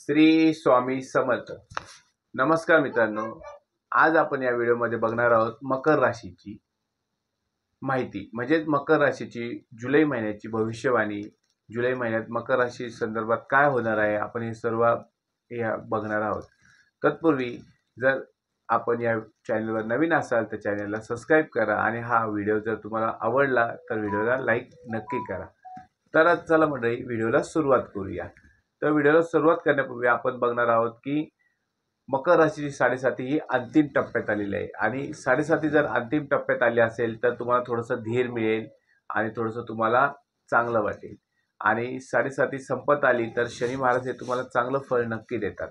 श्री स्वामी समर्थ। नमस्कार मित्रांनो, आज आपण या व्हिडिओमध्ये बघणार आहोत मकर राशीची माहिती, म्हणजे मकर राशीची जुलै महिन्याची भविष्यवाणी। जुलै महिन्यात मकर राशी संदर्भात काय होणार आहे आपण हे सर्व बघणार आहोत। तत्पूर्वी जर आपण या चॅनलवर नवीन असाल तर चॅनलला सबस्क्राइब करा आणि हा व्हिडिओ जर तुम्हाला आवडला तर व्हिडिओला लाईक नक्की करा। तर चला मंडळी, व्हिडिओला सुरुवात करूया। तर व्हिडिओला सुरुवात करण्यापूर्वी आपण बघणार आहोत की मकर राशीची 7.5 ही अंतिम टप्प्यात आलेली आहे आणि 7.5 जर अंतिम टप्प्यात आली असेल तर तुम्हाला थोडंसं धीर मिळेल आणि थोडंसं तुम्हाला चांगलं वाटेल। आणि 7.5 संपत आली तर शनी महाराज हे तुम्हाला चांगलं फळ नक्की देतात।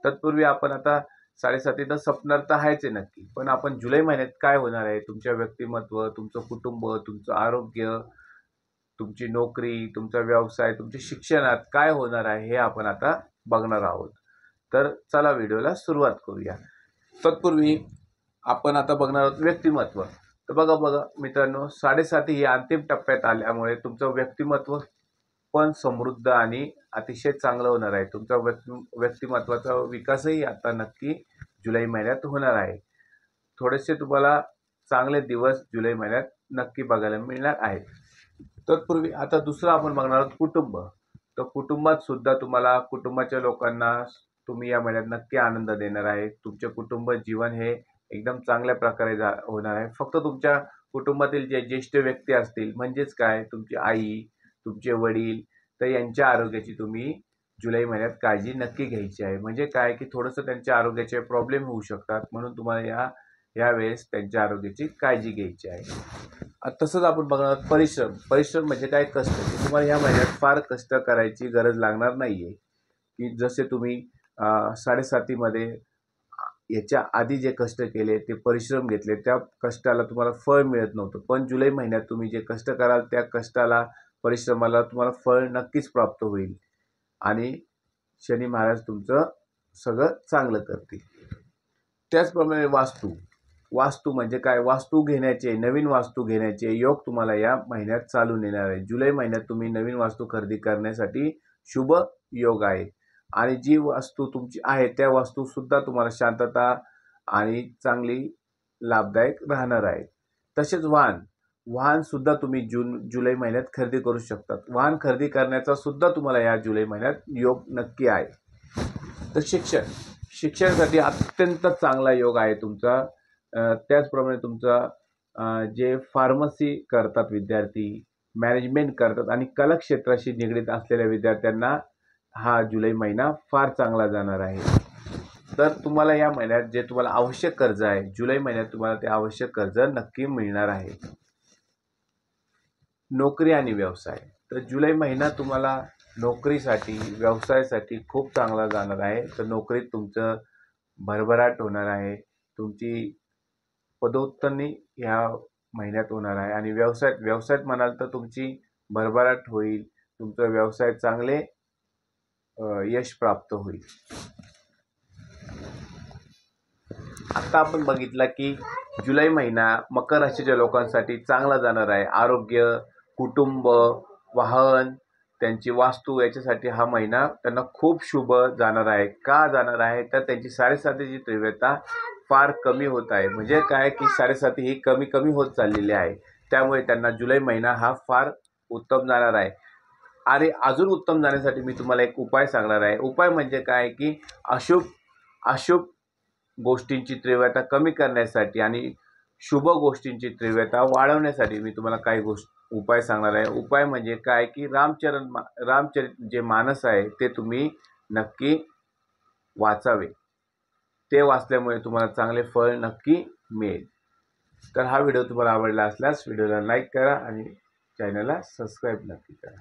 तत्पूर्वी आपण आता 7.5 तर संपणार तर आहेच आहे नक्की, पण आपण जुलै महिन्यात काय होणार आहे, तुमच्या व्यक्तिमत्व, तुमचं कुटुंब, तुमचं आरोग्य, तुमची नोकरी, तुमचा व्यवसाय, तुमच्या शिक्षणात काय होणार आहे हे आपण आता बघणार आहोत। तर चला व्हिडिओला सुरुवात करूया। तत्पूर्वी आपण आता बघणार आहोत व्यक्तिमत्व। तर बघा मित्रांनो, 7.5 ही अंतिम टप्प्यात आल्यामुळे तुमचं व्यक्तिमत्व पण समृद्ध आणि अतिशय चांगलं होणार आहे। तुमचा व्यक्तिमत्वाचा विकासही आता नक्की जुलै महिन्यात होणार आहे। थोडेसे तुम्हाला चांगले दिवस जुलै महिन्यात नक्की बघायला मिळणार आहेत। तत्पूर्वी आता दुसरं आपण बघणार आहोत कुटुंब। तर कुटुंबात सुद्धा तुम्हाला, कुटुंबाच्या लोकांना तुम्ही या महिन्यात नक्की आनंद देणार आहे। तुमचे कुटुंब जीवन हे एकदम चांगल्या प्रकारे होणार आहे। फक्त तुमच्या कुटुंबातील जे ज्येष्ठ व्यक्ती असतील, म्हणजेच काय, तुमची आई, तुमचे वडील, तर यांच्या आरोग्याची तुम्ही जुलै महिन्यात काळजी नक्की घ्यायची आहे। म्हणजे काय की थोडंसं त्यांच्या आरोग्याचे प्रॉब्लेम होऊ शकतात, म्हणून तुम्हाला यावेळेस त्यांच्या आरोग्याची काळजी घ्यायची आहे। तसंच आपण बघणार आहोत परिश्रम। परिश्रम म्हणजे काय, कष्ट। तुम्हाला या महिन्यात फार कष्ट करायची गरज लागणार नाहीये, की जसे तुम्ही 7.5 मध्ये याच्या आधी जे कष्ट केले, ते परिश्रम घेतले, त्या कष्टाला तुम्हाला फळ मिळत नव्हतं। पण जुलै महिन्यात तुम्ही जे कष्ट कराल त्या कष्टाला, परिश्रमाला तुम्हाला फळ नक्कीच प्राप्त होईल आणि शनी महाराज तुमचं सगळं चांगलं करतील। त्याचप्रमाणे वास्तू म्हणजे काय, वास्तू घेण्याचे, नवीन वास्तू घेण्याचे योग तुम्हाला या महिन्यात चालून येणार आहे। जुलै महिन्यात तुम्ही नवीन वास्तू खरेदी करण्यासाठी शुभ योग आहे आणि जी वास्तू तुमची आहे त्या वास्तू सुद्धा तुम्हाला शांतता आणि चांगली लाभदायक राहणार आहे। तसेच वाहन सुद्धा तुम्ही जुलै महिन्यात खरेदी करू शकतात। वाहन खरेदी करण्याचा सुद्धा तुम्हाला या जुलै महिन्यात योग नक्की आहे। तर शिक्षणासाठी अत्यंत चांगला योग आहे तुमचा। त्याचप्रमाणे तुमचा जे फार्मसी करतात विद्यार्थी, मॅनेजमेंट करतात आणि कला क्षेत्राशी निगडीत असलेल्या विद्यार्थ्यांना हा जुलै महिना फार चांगला जाणार आहे। तर तुम्हाला या महिन्यात जे तुम्हाला आवश्यक कर्ज आहे, जुलै महिन्यात तुम्हाला ते आवश्यक कर्ज नक्की मिळणार आहे। नोकरी आणि व्यवसाय। तर जुलै महिना तुम्हाला नोकरीसाठी, व्यवसायासाठी खूप चांगला जाणार आहे। तर नोकरीत तुमचं भरभराट होणार आहे, तुमची पदोन्नती या महिन्यात होणार आहे आणि व्यवसायात म्हणाल तर तुमची भरभराट होईल, तुमचा व्यवसाय चांगले यश प्राप्त होईल। आता आपण बघितलं की जुलै महिना मकर राशीच्या लोकांसाठी चांगला जाणार आहे। आरोग्य, कुटुंब, वाहन, त्यांची वास्तू याच्यासाठी हा महिना त्यांना खूप शुभ जाणार आहे। का जाणार आहे तर त्यांची 7.5ची तीव्रता फार कमी होत आहे। म्हणजे काय की 7.5 ही कमी होत चाललेली आहे, त्यामुळे त्यांना जुलै महिना हा फार उत्तम जाणार आहे। आणि अजून उत्तम जाण्यासाठी मी तुम्हाला एक उपाय सांगणार आहे। उपाय म्हणजे काय की अशुभ गोष्टींची तीव्रता कमी करण्यासाठी आणि शुभ गोष्टींची तीव्रता वाढवण्यासाठी मी तुम्हाला काही उपाय सांगणार आहे। उपाय म्हणजे काय की रामचरित जे मानस आहे ते तुम्ही नक्की वाचावे। ते वाचल्यामुळे तुम्हाला चांगले फळ नक्की मिळेल। तर हा व्हिडिओ तुम्हाला आवडला असल्यास व्हिडिओला लाईक करा आणि चॅनलला सबस्क्राइब नक्की करा।